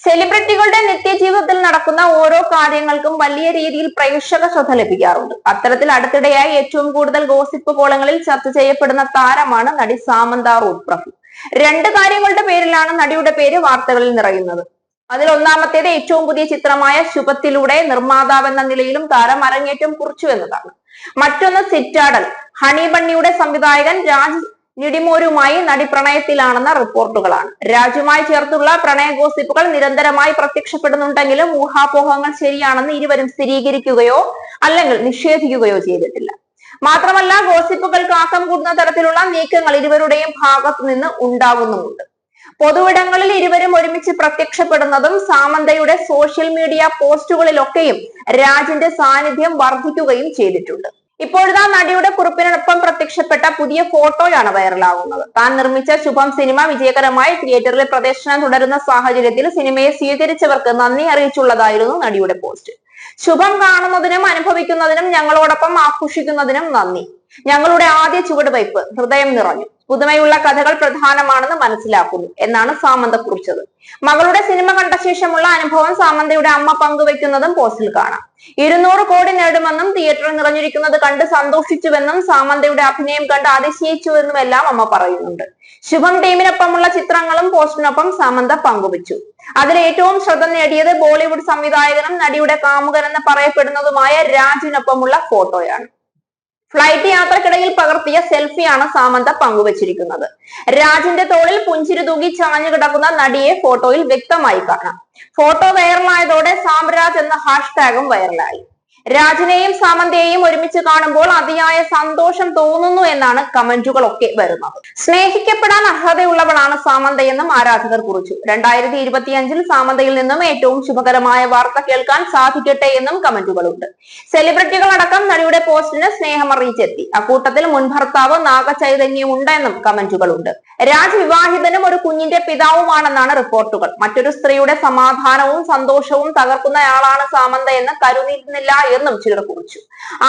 സെലിബ്രിറ്റികളുടെ നിത്യജീവിതത്തിൽ നടക്കുന്ന ഓരോ കാര്യങ്ങൾക്കും വലിയ രീതിയിൽ പ്രേക്ഷക ശ്രദ്ധ ലഭിക്കാറുണ്ട്. അത്തരത്തിൽ അടുത്തിടെയായി ഏറ്റവും കൂടുതൽ ഗോസിപ്പ് കോളങ്ങളിൽ ചർച്ച ചെയ്യപ്പെടുന്ന താരമാണ് നടി സാമന്ത റൂത്ത് പ്രഭു. രണ്ട് കാര്യങ്ങളുടെ പേരിലാണ് നടിയുടെ പേര് വാർത്തകളിൽ നിറയുന്നത്. അതിൽ ഒന്നാമത്തേത് ഏറ്റവും പുതിയ ചിത്രമായ ശുഭത്തിലൂടെ നിർമ്മാതാവ് എന്ന നിലയിലും താരം അരങ്ങേറ്റം കുറിച്ചു എന്നതാണ്. മറ്റൊന്ന് സിറ്റാഡൽ. ഹണി ബണ്ണിയുടെ സംവിധായകൻ രാജ് നിഡിമോരുമായി നടി പ്രണയത്തിലാണെന്ന റിപ്പോർട്ടുകളാണ്. രാജുമായി ചേർത്തുള്ള പ്രണയ ഗോസിപ്പുകൾ നിരന്തരമായി പ്രത്യക്ഷപ്പെടുന്നുണ്ടെങ്കിലും ഊഹാപോഹങ്ങൾ ശരിയാണെന്ന് ഇരുവരും സ്ഥിരീകരിക്കുകയോ അല്ലെങ്കിൽ നിഷേധിക്കുകയോ ചെയ്തിട്ടില്ല. മാത്രമല്ല, ഗോസിപ്പുകൾക്ക് ആക്കം കൂടുന്ന തരത്തിലുള്ള നീക്കങ്ങൾ ഇരുവരുടെയും ഭാഗത്തു നിന്ന് ഉണ്ടാകുന്നുമുണ്ട്. പൊതുവിടങ്ങളിൽ ഇരുവരും ഒരുമിച്ച് പ്രത്യക്ഷപ്പെടുന്നതും സാമന്തയുടെ സോഷ്യൽ മീഡിയ പോസ്റ്റുകളിലൊക്കെയും രാജിന്റെ സാന്നിധ്യം വർദ്ധിക്കുകയും ചെയ്തിട്ടുണ്ട്. ഇപ്പോഴത്തെ നടിയുടെ കുറിപ്പിനൊപ്പം പ്രത്യക്ഷപ്പെട്ട പുതിയ ഫോട്ടോയാണ് വൈറലാകുന്നത്. താൻ നിർമ്മിച്ച ശുഭം സിനിമ വിജയകരമായി തിയേറ്ററിൽ പ്രദർശനം തുടരുന്ന സാഹചര്യത്തിൽ സിനിമയെ സ്വീകരിച്ചവർക്ക് നന്ദി അറിയിച്ചുള്ളതായിരുന്നു നടിയുടെ പോസ്റ്റ്. ശുഭം കാണുന്നതിനും അനുഭവിക്കുന്നതിനും ഞങ്ങളോടൊപ്പം ആഘോഷിക്കുന്നതിനും നന്ദി. ഞങ്ങളുടെ ആദ്യ ചുവടുവയ്പ് ഹൃദയം നിറഞ്ഞു. പുതുമയുള്ള കഥകൾ പ്രധാനമാണെന്ന് മനസ്സിലാക്കുന്നു എന്നാണ് സാമന്ത കുറിച്ചത്. മകളുടെ സിനിമ കണ്ട ശേഷമുള്ള അനുഭവം സാമന്തയുടെ അമ്മ പങ്കുവെക്കുന്നതും പോസ്റ്റിൽ കാണാം. 200 കോടി നേടുമെന്നും തിയേറ്ററിൽ നിറഞ്ഞിരിക്കുന്നത് കണ്ട് സന്തോഷിച്ചുവെന്നും സാമന്തയുടെ അഭിനയം കണ്ട് അതിശയിച്ചുവെന്നുമെല്ലാം അമ്മ പറയുന്നുണ്ട്. ശുഭം ടീമിനൊപ്പമുള്ള ചിത്രങ്ങളും പോസ്റ്റിനൊപ്പം സാമന്ത പങ്കുവച്ചു. അതിൽ ഏറ്റവും ശ്രദ്ധ നേടിയത് ബോളിവുഡ് സംവിധായകനും നടിയുടെ കാമുകൻ എന്ന് പറയപ്പെടുന്നതുമായ രാജിനൊപ്പമുള്ള ഫോട്ടോയാണ്. ഫ്ലൈറ്റ് യാത്രക്കിടയിൽ പകർത്തിയ സെൽഫിയാണ് സാമന്ത പങ്കുവച്ചിരിക്കുന്നത്. രാജിന്റെ തോളിൽ പുഞ്ചിരി തൂകി ചാഞ്ഞു കിടക്കുന്ന നടിയെ ഫോട്ടോയിൽ വ്യക്തമായി കാണാം. ഫോട്ടോ വൈറലായതോടെ സാംരാജ് എന്ന ഹാഷ്ടാഗും വൈറലായി. രാജിനെയും സാമന്തയെയും ഒരുമിച്ച് കാണുമ്പോൾ അതിയായ സന്തോഷം തോന്നുന്നു എന്നാണ് കമന്റുകളൊക്കെ വരുന്നത്. സ്നേഹിക്കപ്പെടാൻ അർഹതയുള്ളവളാണ് സാമന്തയെന്നും ആരാധകർ കുറിച്ചു. 2025 സാമന്തയിൽ നിന്നും ഏറ്റവും ശുഭകരമായ വാർത്ത കേൾക്കാൻ സാധിക്കട്ടെ എന്നും കമന്റുകളുണ്ട്. സെലിബ്രിറ്റികൾ അടക്കം നടിയുടെ പോസ്റ്റിന് സ്നേഹമറിയിച്ചെത്തി. അക്കൂട്ടത്തിൽ മുൻ ഭർത്താവ് നാഗചൈതന്യം ഉണ്ടെന്നും കമന്റുകളുണ്ട്. രാജ് വിവാഹിതനും ഒരു കുഞ്ഞിന്റെ പിതാവുമാണെന്നാണ് റിപ്പോർട്ടുകൾ. മറ്റൊരു സ്ത്രീയുടെ സമാധാനവും സന്തോഷവും തകർക്കുന്നയാളാണ് സാമന്ത എന്ന് കരുതിയിരുന്നില്ല എന്നും ചിലർ കുറിച്ചു.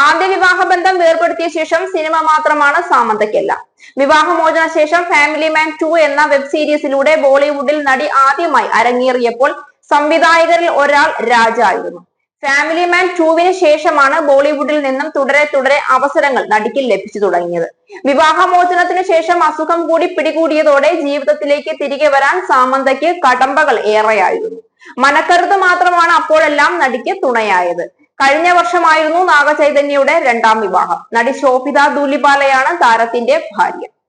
ആദ്യ വിവാഹബന്ധം വേർപെടുത്തിയ ശേഷം സിനിമ മാത്രമാണ് സാമന്തയ്ക്കല്ല. വിവാഹമോചന ശേഷം ഫാമിലി മാൻ 2 എന്ന വെബ് സീരീസിലൂടെ ബോളിവുഡിൽ നടി ആദ്യമായി അരങ്ങേറിയപ്പോൾ സംവിധായകരിൽ ഒരാൾ രാജായിരുന്നു. ഫാമിലി മാൻ 2വിന് ശേഷമാണ് ബോളിവുഡിൽ നിന്നും തുടരെ അവസരങ്ങൾ നടിക്ക് ലഭിച്ചു തുടങ്ങിയത്. വിവാഹമോചനത്തിന് ശേഷം അസുഖം കൂടി പിടികൂടിയതോടെ ജീവിതത്തിലേക്ക് തിരികെ വരാൻ സാമന്തയ്ക്ക് കടമ്പകൾ ഏറെയായിരുന്നു. മനക്കരുത്ത് മാത്രമാണ് അപ്പോഴെല്ലാം നടിക്ക് തുണയായത്. കഴിഞ്ഞ വർഷമായിരുന്നു നാഗചൈതന്യയുടെ 2ാം വിവാഹം. നടി ശോഭിത ധൂലിപാലയാണ് താരത്തിന്റെ ഭാര്യ.